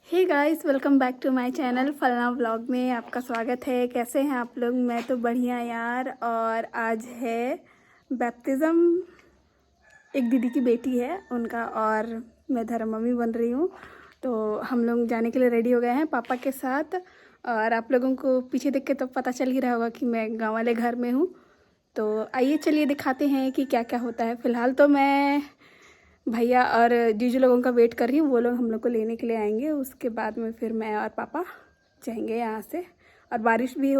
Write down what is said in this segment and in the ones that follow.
Hey guys, welcome back to my channel फलना vlog में आपका स्वागत है। कैसे हैं आप लोग? मैं तो बढ़िया यार। और आज है बैप्टिज़म, एक दीदी की बेटी है उनका, और मैं धर्म मम्मी बन रही हूँ। तो हम लोग जाने के लिए रेडी हो गए हैं पापा के साथ। और आप लोगों को पीछे देख के तो पता चल ही रहा होगा कि मैं गाँव वाले घर में हूँ। तो आइए चलिए दिखाते हैं कि क्या क्या होता है। फ़िलहाल तो मैं भैया और जीजू लोगों का वेट कर रही हूँ, वो लोग हम लोग को लेने के लिए आएंगे। उसके बाद में फिर मैं और पापा जाएंगे यहाँ से। और बारिश भी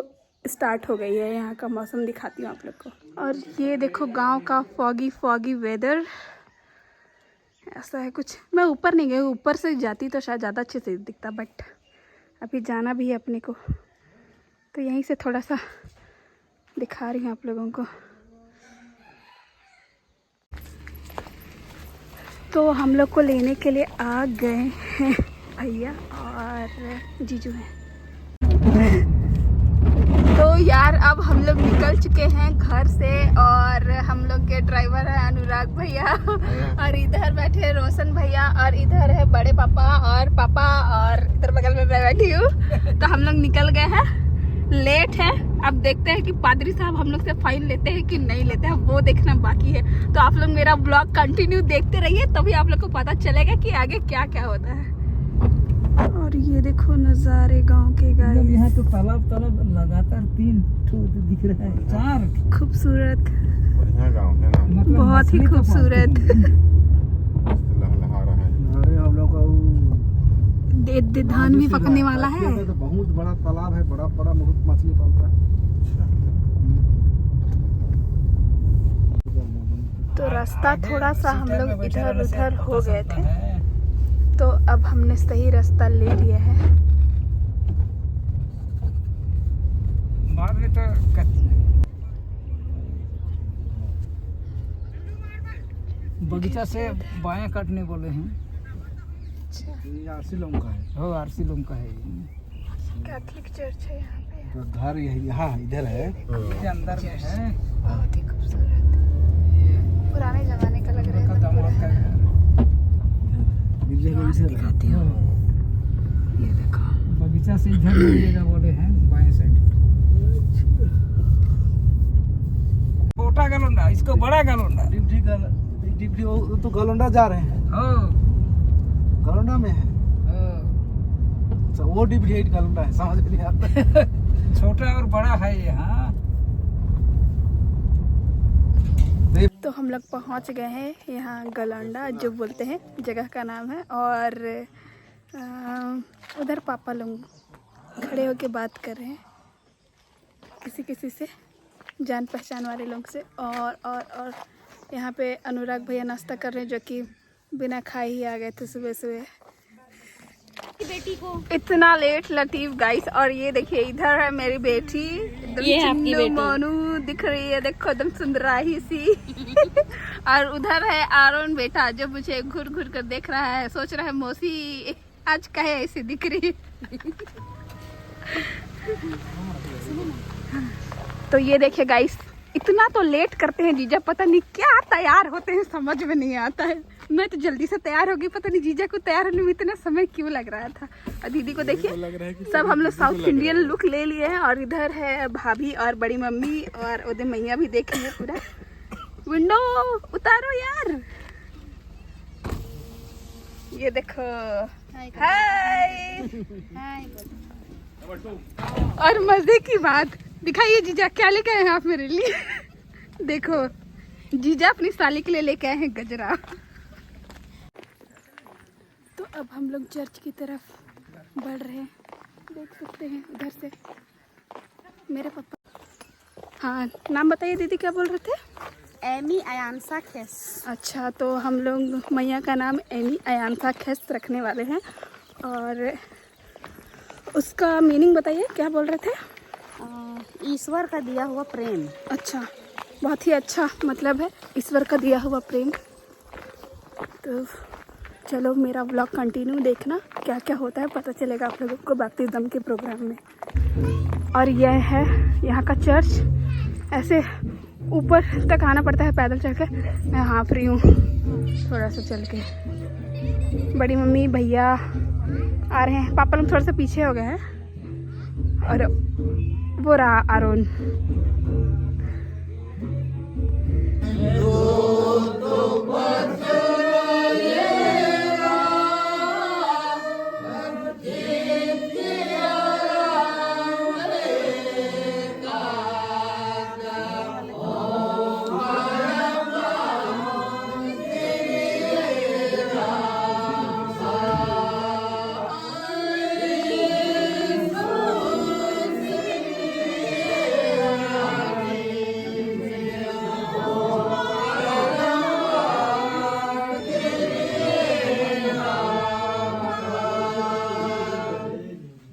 स्टार्ट हो गई है, यहाँ का मौसम दिखाती हूँ आप लोग को। और ये देखो गांव का फॉगी वेदर ऐसा है कुछ। मैं ऊपर नहीं गई, ऊपर से जाती तो शायद ज़्यादा अच्छे से दिखता, बट अभी जाना भी है अपने को, तो यहीं से थोड़ा सा दिखा रही हूँ आप लोगों को। तो हम लोग को लेने के लिए आ गए हैं भैया और जीजू हैं। तो यार अब हम लोग निकल चुके हैं घर से, और हम लोग के ड्राइवर है अनुराग भैया, और इधर बैठे हैं रोशन भैया, और इधर है बड़े पापा और पापा, और इधर बगल में मैं बैठी हूँ। तो हम लोग निकल गए हैं, लेट है। अब देखते हैं कि पादरी साहब हम लोग से फाइन लेते हैं कि नहीं लेते हैं, वो देखना बाकी है। तो आप लोग मेरा ब्लॉग कंटिन्यू देखते रहिए, तभी आप लोग को पता चलेगा कि आगे क्या क्या होता है। और ये देखो नज़ारे गांव के गाइस। यहाँ तो तालाब लगातार 3 ठो दिख रहा है, 4 खूबसूरत, बढ़िया गांव है ना, मतलब बहुत ही खूबसूरत। लहलहा रहा है। अरे हम लोग का धान भी पकने वाला है। तो बहुत बड़ा तालाब है, बड़ा बड़ा बहुत मछली पलता है। तो रास्ता थोड़ा सा हम लोग इधर उधर हो गए थे, तो अब हमने सही रास्ता ले लिया है। बाद में तो बगीचा से बाएं काटने बोले हैं। ये आरसी लोग का है। हो आरसी लोग का है। कैथलिक चर्च है यहाँ पे। तो घर यही हाँ इधर है, ये अंदर में है। बहुत ही खूबसूरत, पुराने जमाने का लग रहा है। दिखाती हूँ, ये देखो बगीचा से इधर मिलेगा बोले हैं, बाएं साइड। छोटा गलोंडा, इसको बड़ा गलोंडा। डिप्टी वो तो गलोंडा जा रहे हैं। हो गलोंडा में है। अच्छा वो डिप्टी गलोंडा है, समझ नहीं आता। छोटा और बड़ा है ये। हाँ तो हम लोग पहुँच गए हैं यहाँ गलोंडा जो बोलते हैं, जगह का नाम है। और उधर पापा लोग खड़े होके बात कर रहे हैं किसी से, जान पहचान वाले लोग से। और यहाँ पे अनुराग भैया नाश्ता कर रहे हैं, जो कि बिना खाए ही आ गए थे सुबह बेटी को। इतना लेट लतीफ गाइस। और ये देखिए इधर है मेरी बेटी, ये आपकी बेटी मोनू दिख रही है, देखो एकदम सुंदराही सी। और उधर है आरोन बेटा, जो मुझे घूर घूर कर देख रहा है, सोच रहा है मौसी आज काहे ऐसी दिख रही है। तो ये देखिए गाइस, इतना तो लेट करते हैं जीजा, पता नहीं क्या तैयार होते हैं, समझ में नहीं आता है। मैं तो जल्दी से तैयार हो गई, पता नहीं जीजा को तैयार होने में इतना समय क्यों लग रहा था। और दीदी को देखिए, सब हम लोग साउथ इंडियन लुक ले लिए हैं। और इधर है भाभी और बड़ी मम्मी, और उधर मैया भी देख रही है पूरा। विंडो उतारो यार, ये देखो। हाय। और मजे की बात दिखाइए जीजा, क्या लेके आए हैं आप मेरे लिए? देखो जीजा अपनी साली के लिए लेके आए हैं गजरा। तो अब हम लोग चर्च की तरफ बढ़ रहे हैं, देख सकते हैं उधर से मेरे पापा। हाँ नाम बताइए दीदी, क्या बोल रहे थे? एमी अयांसा खेस। अच्छा, तो हम लोग मैया का नाम एमी अयांसा खेस रखने वाले हैं। और उसका मीनिंग बताइए, क्या बोल रहे थे? ईश्वर का दिया हुआ प्रेम। अच्छा, बहुत ही अच्छा मतलब है ईश्वर का दिया हुआ प्रेम। तो चलो मेरा ब्लॉग कंटिन्यू देखना, क्या क्या होता है पता चलेगा आप लोगों को बैप्टिज्म के प्रोग्राम में। और यह है यहाँ का चर्च। ऐसे ऊपर तक आना पड़ता है पैदल चलकर। मैं हाँफ रही हूँ थोड़ा सा चल के। बड़ी मम्मी, भैया, आ रहे हैं। पापा लोग थोड़ा सा पीछे हो गए हैं और वो रहा आरोन।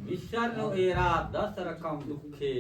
विशनु एरा 10 रकम दुखे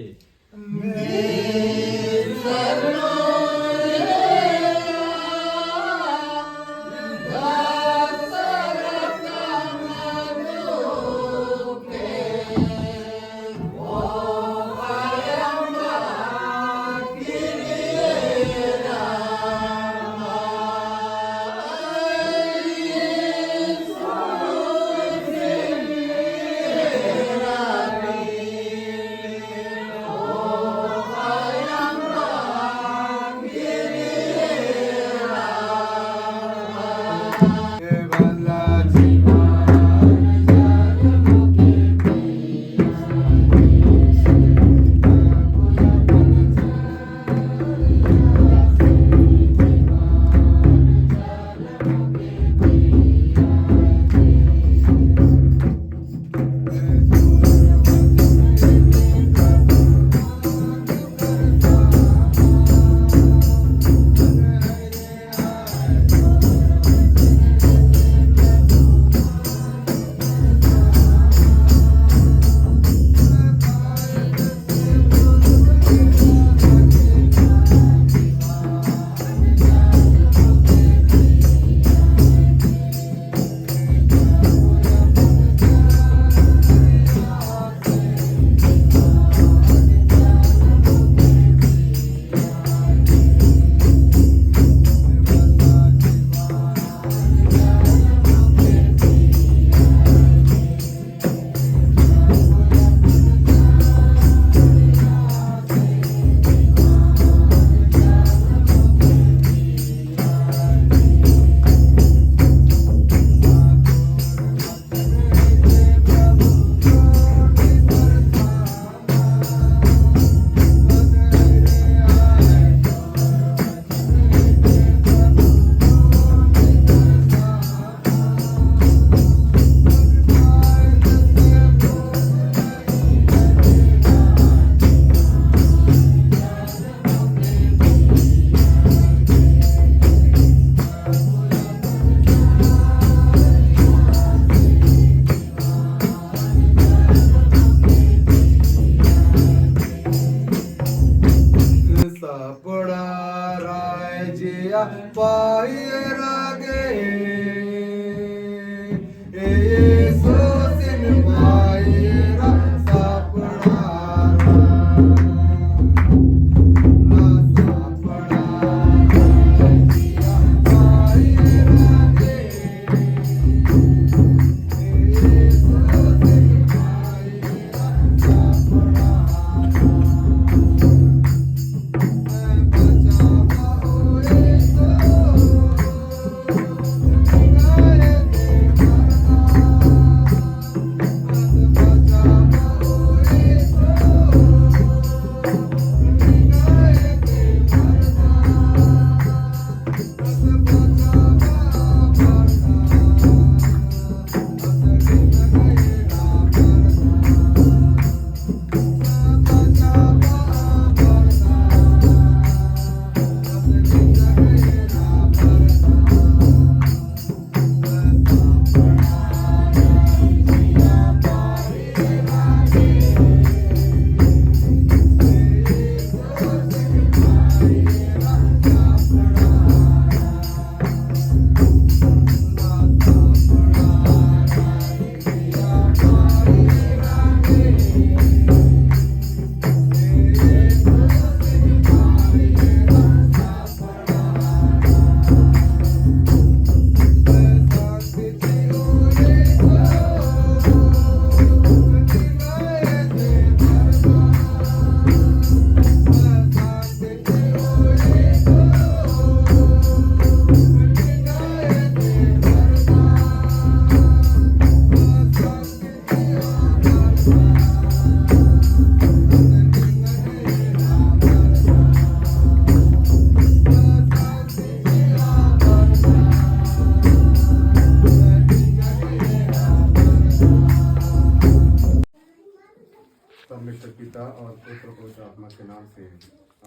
पिता और पुत्र पवित्र आत्मा के नाम से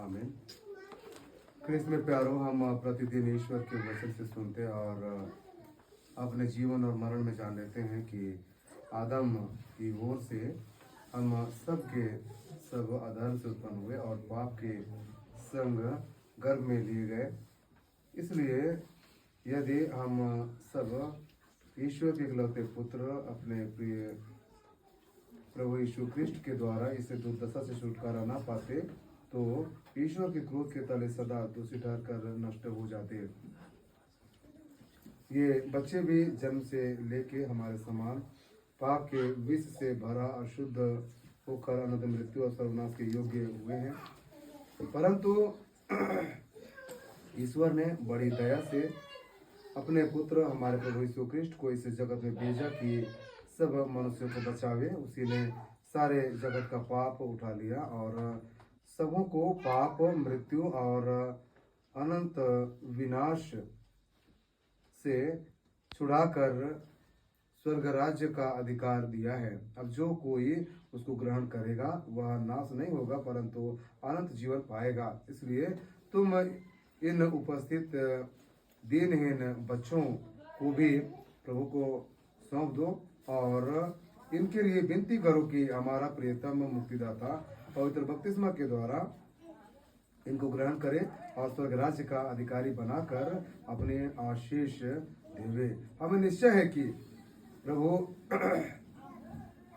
आमीन। क्रिस्त में प्यारो, हम प्रतिदिन ईश्वर के वचन से सुनते और अपने जीवन और मरण में जान लेते हैं कि आदम की ओर से हम सब के सब अधर्म से उत्पन्न हुए और पाप के संग गर्भ में लिए गए। इसलिए यदि हम सब ईश्वर के इकलौते पुत्र अपने प्रिय प्रभु यीशु क्रिस्ट के द्वारा इसे दुर्दशा से छुटकारा ना पाते तो ईश्वर के क्रोध के तले सदा दोषी ठहर कर नष्ट हो जाते। ये बच्चे भी जन्म से लेके हमारे समान पाप के विष से भरा अशुद्ध होकर अनंत मृत्यु और सर्वनाश के योग्य हुए हैं, परंतु ईश्वर ने बड़ी दया से अपने पुत्र हमारे प्रभु यीशु क्रिस्ट को इस जगत में भेजा कि सब मनुष्यों को बचावे। उसी ने सारे जगत का पाप उठा लिया और सबों को पाप, मृत्यु और अनंत विनाश से छुड़ाकर स्वर्ग राज्य का अधिकार दिया है। अब जो कोई उसको ग्रहण करेगा वह नाश नहीं होगा परंतु अनंत जीवन पाएगा। इसलिए तुम इन उपस्थित दीनहीन बच्चों को भी प्रभु को सौंप दो और इनके लिए विनती करो कि हमारा प्रियतम मुक्तिदाता पवित्र बपतिस्मा के द्वारा इनको ग्रहण करे और स्वर्ग राज्य का अधिकारी बनाकर अपने आशीष देवे। हमें निश्चय है कि प्रभु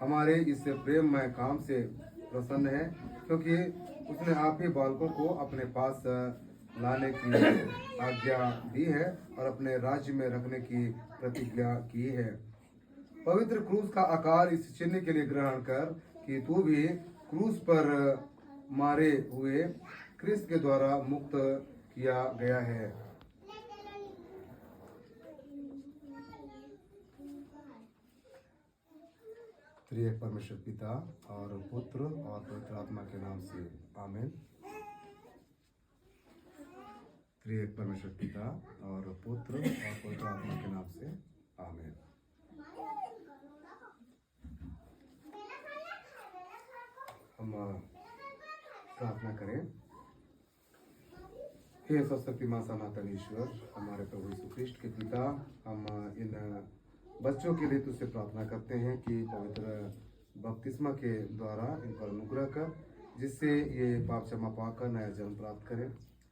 हमारे इस प्रेममय काम से प्रसन्न है, क्योंकि उसने आप ही बालकों को अपने पास लाने की आज्ञा दी है और अपने राज्य में रखने की प्रतिज्ञा की है। पवित्र क्रूस का आकार इस चिन्ह के लिए ग्रहण कर कि तू भी क्रूस पर मारे हुए क्रिस्त के द्वारा मुक्त किया गया है। त्रिएक परमेश्वर पिता और पुत्र और पवित्र आत्मा के नाम से आमीन। त्रिएक परमेश्वर पिता और पुत्र और पवित्र आत्मा के नाम से आमीन। हम प्रार्थना करें। हे सर्वशक्तिमान सनातन ईश्वर, हमारे प्रभु यीशु क्रिस्ट के पिता, हम इन बच्चों के लिए तुझसे प्रार्थना करते हैं कि पवित्र बपतिस्मा के द्वारा इन पर अनुग्रह कर, जिससे ये पाप क्षमा पाकर नया जन्म प्राप्त करें।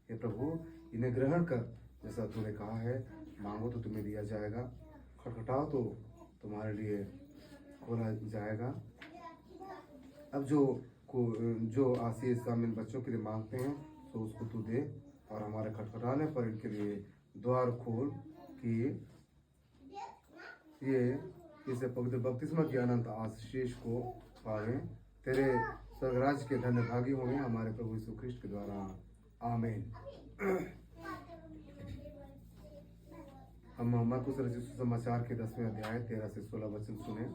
हे प्रभु, इन्हें ग्रहण कर, जैसा तूने कहा है, मांगो तो तुम्हें दिया जाएगा, खटखटाओ तो तुम्हारे लिए खोला जाएगा। अब जो आशीष हम इन बच्चों के लिए मांगते हैं तो उसको तू दे और हमारे खटखटाने पर इनके लिए द्वार खोल कि ये इसे पवित्र बपतिस्मा की अनंत आशीष को पावें। तेरे स्वर्गराज के धन्य भागी होंगे हमारे प्रभु यीशु क्रिस्ट के द्वारा, आमीन। हम मरकुस रचित सुसमाचार के 10वें अध्याय 13 से 16 वचन सुने।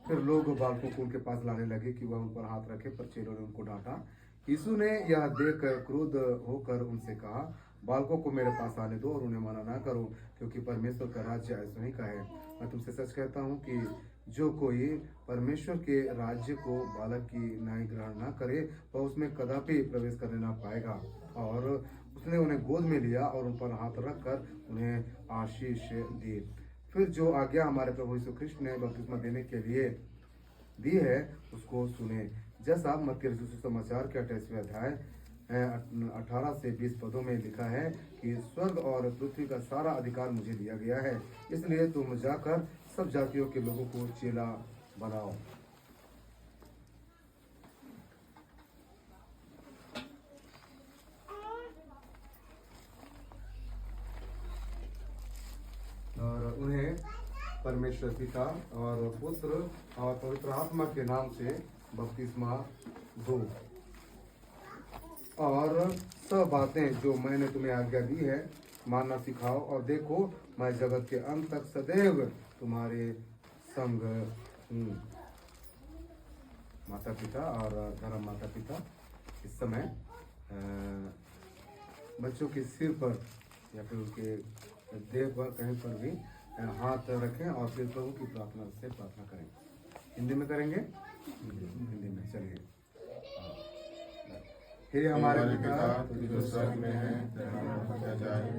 फिर लोग बालकों को उनके पास लाने लगे कि वह उन पर हाथ रखे, पर चेलों ने उनको डांटा। यीशु ने यह देख क्रोध होकर उनसे कहा, बालकों को मेरे पास आने दो और उन्हें मना ना करो, क्योंकि परमेश्वर का राज्य ऐसा ही का है। मैं तुमसे सच कहता हूँ कि जो कोई परमेश्वर के राज्य को बालक की नाई ग्रहण ना करे वह उसमें कदापि प्रवेश करने ना पाएगा। और उसने उन्हें गोद में लिया और उन पर हाथ रखकर उन्हें आशीष दी। फिर जो आज्ञा हमारे प्रभु यीशु क्रिस्ट ने बपतिस्मा देने के लिए दी है उसको सुने। जैसा मत्ती रचित सुसमाचार के 28वें अध्याय 18 से 20 पदों में लिखा है कि स्वर्ग और पृथ्वी का सारा अधिकार मुझे दिया गया है, इसलिए तुम जाकर सब जातियों के लोगों को चेला बनाओ। और उन्हें परमेश्वर पिता और पुत्र और पवित्र आत्मा के नाम से बपतिस्मा दो। और सब बातें जो मैंने तुम्हें आज्ञा दी है मानना सिखाओ, और देखो मैं जगत के अंत तक सदैव तुम्हारे संग हूँ। माता पिता और धर्म माता पिता इस समय बच्चों के सिर पर या फिर उनके देह पर कहीं पर भी हाथ रखें और फिर प्रभु की प्रार्थना से प्रार्थना करें। हिंदी में करेंगे, हिंदी में चलिए। हे हमारे पिता तू जो स्वर्ग में है, तेरा नाम पूजा जाए,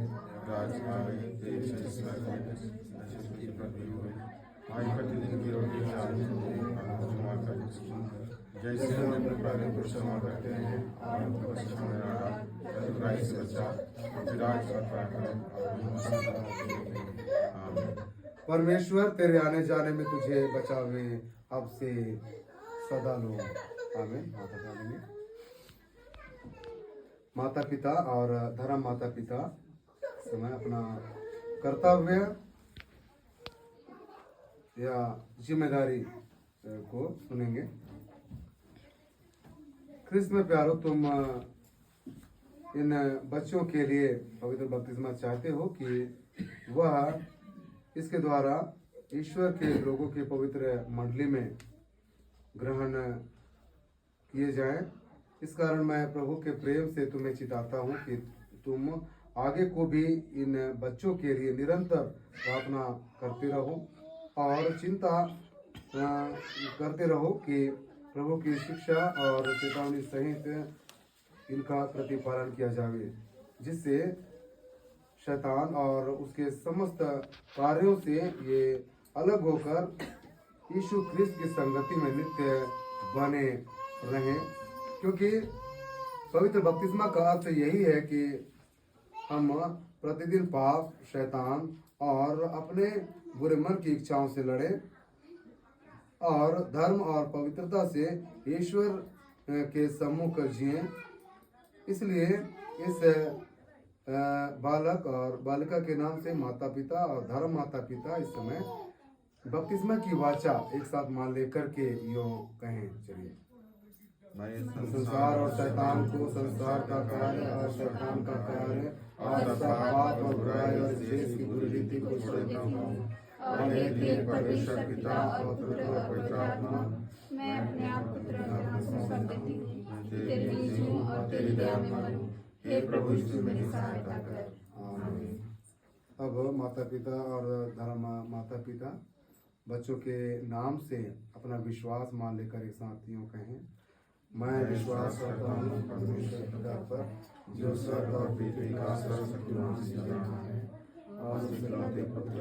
राज्य आए, तेरी इच्छा स्वर्ग में जैसे पर भी होए। हमारी प्रतिदिन की रोटी आज हमें क्षमा कर, जैसे हम अपने अपराधियों को क्षमा करते हैं, और हमको कष्ट में न डाल, परंतु बुराई से बचा, और राज्य और पराक्रम और महिमा। आमीन। परमेश्वर तेरे आने जाने में तुझे बचावे अब से सदा लो। आमीन। माता डालेंगे। माता पिता और धर्म माता पिता समय अपना कर्तव्य या जिम्मेदारी को सुनेंगे। ख्रिस्त में प्यारो, तुम इन बच्चों के लिए पवित्र बपतिस्मा चाहते हो कि वह इसके द्वारा ईश्वर के लोगों के पवित्र मंडली में ग्रहण किए जाएं। इस कारण मैं प्रभु के प्रेम से तुम्हें चिताता हूँ कि तुम आगे को भी इन बच्चों के लिए निरंतर प्रार्थना करते रहो और चिंता करते रहो कि प्रभु की शिक्षा और चेतावनी सहित इनका प्रतिपालन किया जाए, जिससे शैतान और उसके समस्त कार्यों से ये अलग होकर यीशु ख्रिस्त की संगति में नित्य बने रहें। क्योंकि पवित्र बपतिस्मा का अर्थ यही है कि हम प्रतिदिन पाप, शैतान और अपने बुरे मन की इच्छाओं से लड़ें और धर्म और पवित्रता से ईश्वर के सम्मुख जिएं। इसलिए इस बालक और बालिका के नाम से माता पिता और धर्म माता पिता इस समय बपतिस्मा की वाचा एक साथ मान लेकर के यूं कहें। चलिए। संसार और शैतान को, संसार का कार्य और शैतान का कार्य और सब पाप और बुराई और देश की बुरी रीति को छोड़ता हूँ और एक परमेश्वर पिता और पुत्र और पवित्र आत्मा, मैं अपने आप पुत्र के हाथ में सौंप देती हूँ। तेरे बीच हूँ और तेरी दया में मरूं। हे प्रभु यीशु मेरी सहायता कर। आमीन। अब माता पिता और धर्म माता पिता बच्चों के नाम से अपना विश्वास मान लेकर एक साथ यूं कहें। मैं विश्वास करता हूँ परमेश्वर पिता पर, जो स्वर्ग और पृथ्वी का सर्वशक्तिमान सिरजनहार है, और उसके इकलौते पुत्र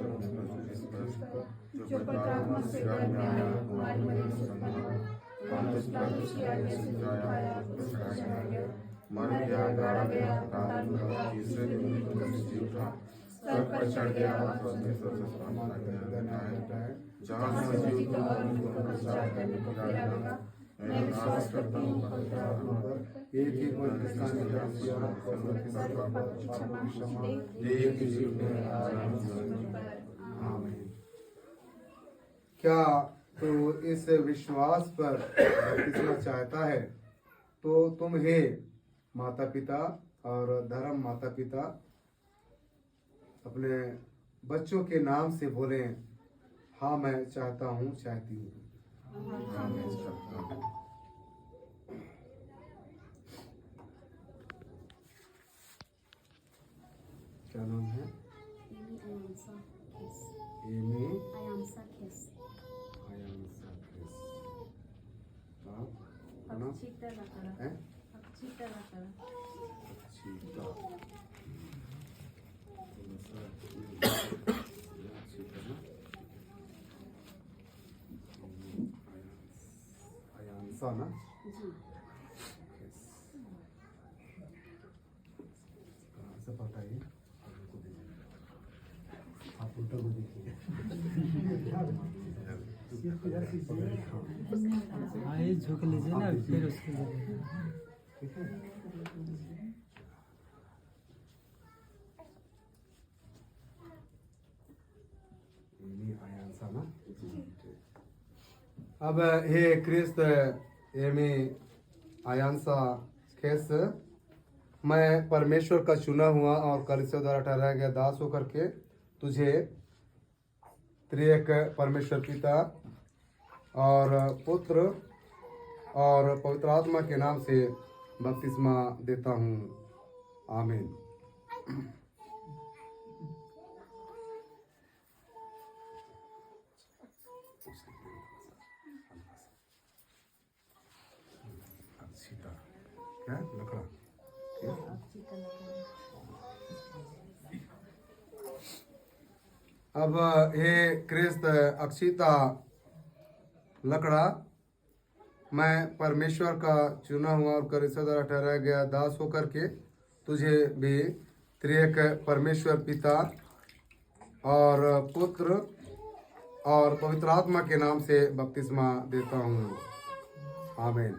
जो पवित्र आत्मा से गर्भ में आया, हमारी मरी से उत्पन्न हुआ, और पिलातुस की आज्ञा से उठाया, क्रूस पर चढ़ाया गया, मर गया, गाड़ा गया, पाताल में उतरा, तीसरे दिन पुनरुत्थित जी उठा, स्वर्ग पर चढ़ गया और परमेश्वर से समान है, जहाँ से जीव को और मृत्यु का प्रचार करने को फिर आएगा। मैं विश्वास करता हूँ पवित्र आत्मा पर, एक ही पवित्र स्थान का सिया और पापों की क्षमा, एक ही जीव में आमीन। क्या तो इस विश्वास पर बपतिस्मा चाहता है तो तुम हे माता पिता और धर्म माता पिता अपने बच्चों के नाम से बोलें, हाँ मैं चाहता हूँ, चाहती हूँ। क्या नाम है? एमी आयांसा खेस। आप नाम? हैं? अक्षिता। आयांसा ना? कहाँ से पता है? आप उल्टा को देखिए। हाँ, झुक लीजिए ना, फिर उसके ठीक है। आयांसा ना? अब हे क्रिस्त एमी आयांसा खेस, मैं परमेश्वर का चुना हुआ और कलीसिया द्वारा ठहराया गया दास होकर के तुझे त्रिएक परमेश्वर पिता और पुत्र और पवित्र आत्मा के नाम से बपतिस्मा देता हूँ। आमीन। है लकड़ा। अब हे क्रिस्त अक्षिता लकड़ा, मैं परमेश्वर का चुना हुआ और कलीसिया द्वारा ठहराया गया दास होकर के तुझे भी त्रिएक परमेश्वर पिता और पुत्र और पवित्र आत्मा के नाम से बपतिस्मा देता हूँ। आमीन।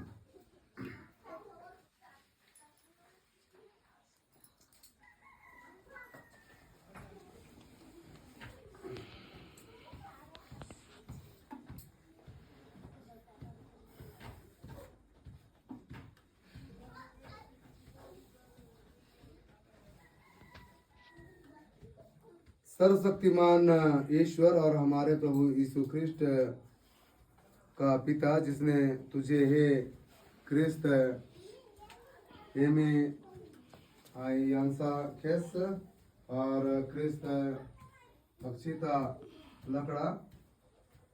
सर्वशक्तिमान ईश्वर और हमारे प्रभु यीशु ख्रिस्ट का पिता, जिसने तुझे हे क्रिस्त एमी आयांसा खेस और क्रिस्त अक्षिता लकड़ा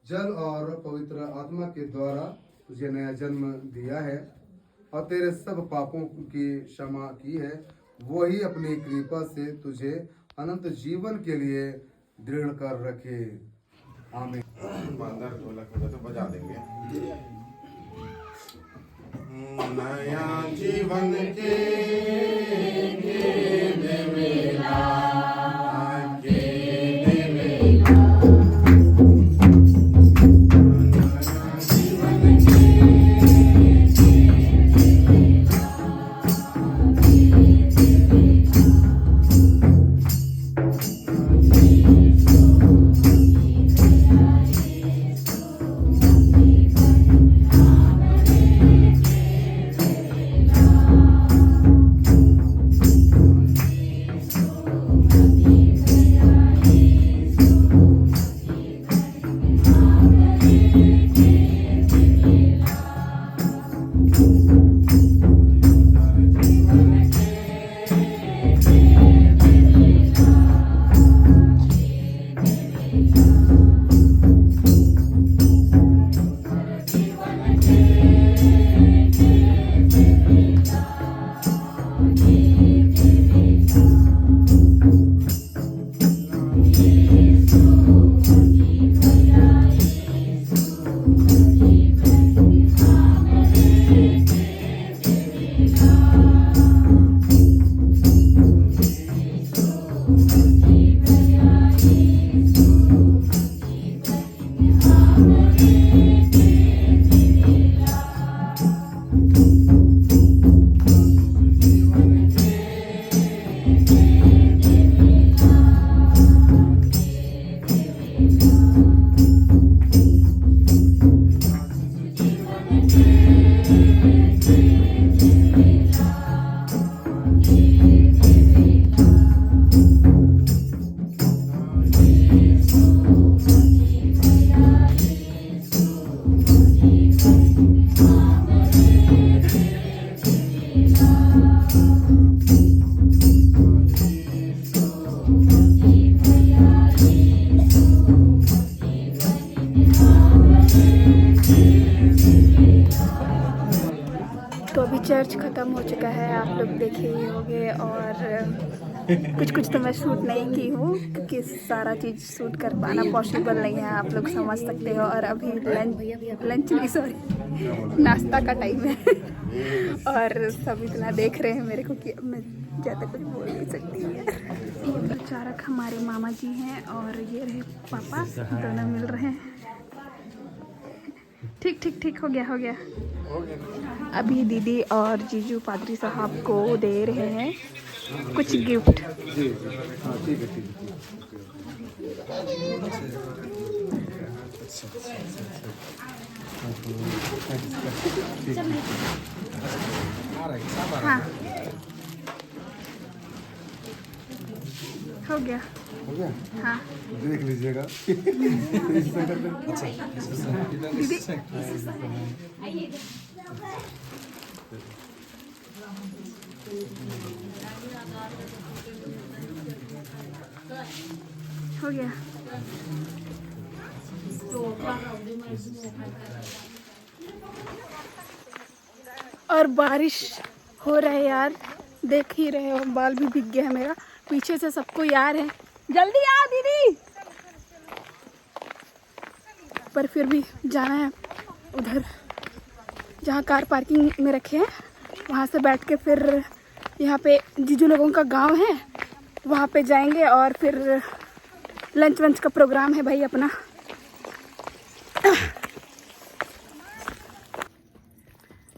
जल और पवित्र आत्मा के द्वारा तुझे नया जन्म दिया है और तेरे सब पापों की क्षमा की है, वही अपनी कृपा से तुझे अनंत जीवन के लिए दृढ़ कर रखे। आमीन। बांदर ढोलक होगा तो बजा देंगे। नया जीवन के मिला तो अभी चर्च ख़त्म हो चुका है, आप लोग देखे ही होंगे। और कुछ तो मैं शूट नहीं की हूँ क्योंकि सारा चीज़ शूट कर पाना पॉसिबल नहीं है, आप लोग समझ सकते हो। और अभी लंच नहीं, सॉरी, नाश्ता का टाइम है और सब इतना देख रहे हैं मेरे को कि अब मैं ज़्यादा कुछ बोल नहीं सकती। ये प्रचारक हमारे मामा जी हैं और ये रहे पापा, दोनों मिल रहे हैं। ठीक ठीक ठीक, हो गया। अभी दीदी और जीजू पादरी साहब को दे रहे हैं कुछ गिफ्ट। जी हाँ, ठीक है। हाँ, हो गया। हाँ, देख लीजिएगा। दीदी हो गया। और बारिश हो रहा है यार, देख ही रहे हो, बाल भी भीग गया है मेरा। पीछे से सबको यार है, जल्दी आ दीदी। पर फिर भी जाना है उधर जहाँ कार पार्किंग में रखे हैं, वहाँ से बैठ के फिर यहाँ पे जीजू लोगों का गांव है, वहाँ पे जाएंगे और फिर लंच वंच का प्रोग्राम है भाई अपना।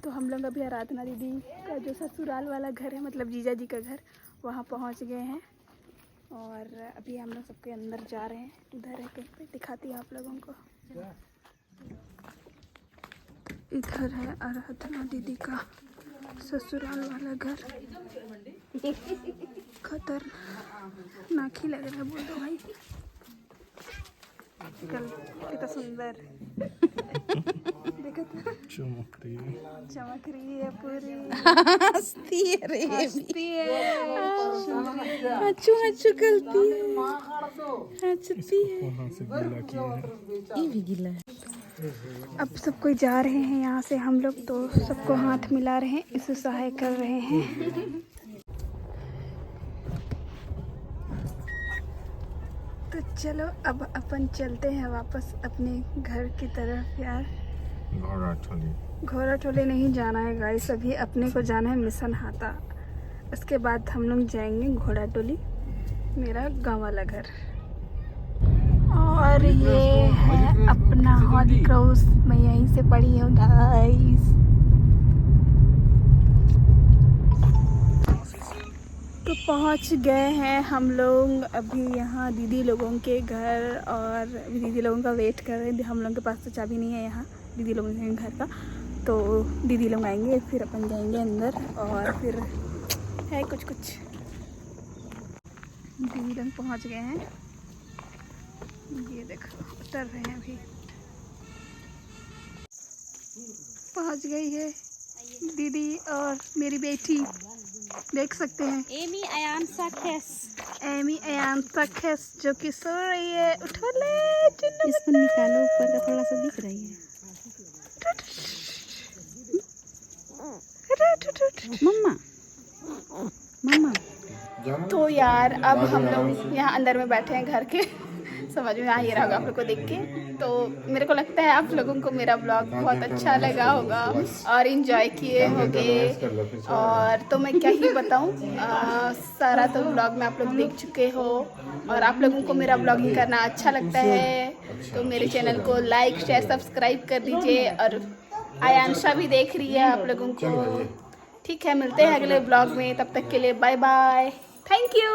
तो हम लोग अभी आराधना दीदी का जो ससुराल वाला घर है, मतलब जीजा जी का घर, वहाँ पहुँच गए हैं और अभी हम लोग सबके अंदर जा रहे हैं। उधर है कहीं पे, दिखाती हूँ आप लोगों को। इधर है आराधना दीदी का ससुराल वाला घर। खतरनाक ही लग रहा है, बोल दो भाई। कल कितना सुंदर देखो तो, चमक रही है पूरी, हंसती है अच्छू अच्छू करती है, हंसती है। ये भी गिला है। अब सब कोई जा रहे हैं यहाँ से, हम लोग तो सबको हाथ मिला रहे हैं, इसे सहाय कर रहे हैं। तो चलो अब अपन चलते हैं वापस अपने घर की तरफ यार। घोड़ा टोले नहीं जाना है गाइस, अभी अपने को जाना है मिशन हाता। उसके बाद हम लोग जाएंगे घोड़ा टोली, मेरा गाँव वाला घर। और ये है अपना हॉली क्रॉस, मैं यहीं से पढ़ी हूँ गाइस। तो पहुँच गए हैं हम लोग अभी यहाँ दीदी लोगों के घर, और दीदी लोगों का वेट कर रहे हैं। हम लोगों के पास तो चाबी नहीं है यहाँ दीदी लोगों के घर का, तो दीदी लोग आएंगे फिर अपन जाएंगे अंदर, और फिर है कुछ दीदी लोग पहुँच गए हैं। ये देखो उतर रहे हैं, अभी पहुंच गई है दीदी और मेरी बेटी, देख सकते हैं एमी अयांसा खेस। एमी अयांसा खेस जो कि सो रही है। उठो ले चुन्नू, इसको निकालो, ऊपर का थोड़ा सा दिख रही है। मम्मा मम्मा। तो यार अब हम लोग यहाँ अंदर में बैठे हैं घर के, समझ में आ ही रहा होगा आप लोग को देख के। तो मेरे को लगता है आप लोगों को मेरा ब्लॉग बहुत अच्छा लगा होगा और इन्जॉय किए होंगे। और तो मैं क्या ही बताऊँ, सारा तो ब्लॉग में आप लोग देख चुके हो, और आप लोगों को मेरा ब्लॉगिंग करना अच्छा लगता है तो मेरे चैनल को लाइक शेयर सब्सक्राइब कर दीजिए। और आयांशा भी देख रही है आप लोगों को। ठीक है, मिलते हैं अगले ब्लॉग में, तब तक के लिए बाय बाय, थैंक यू।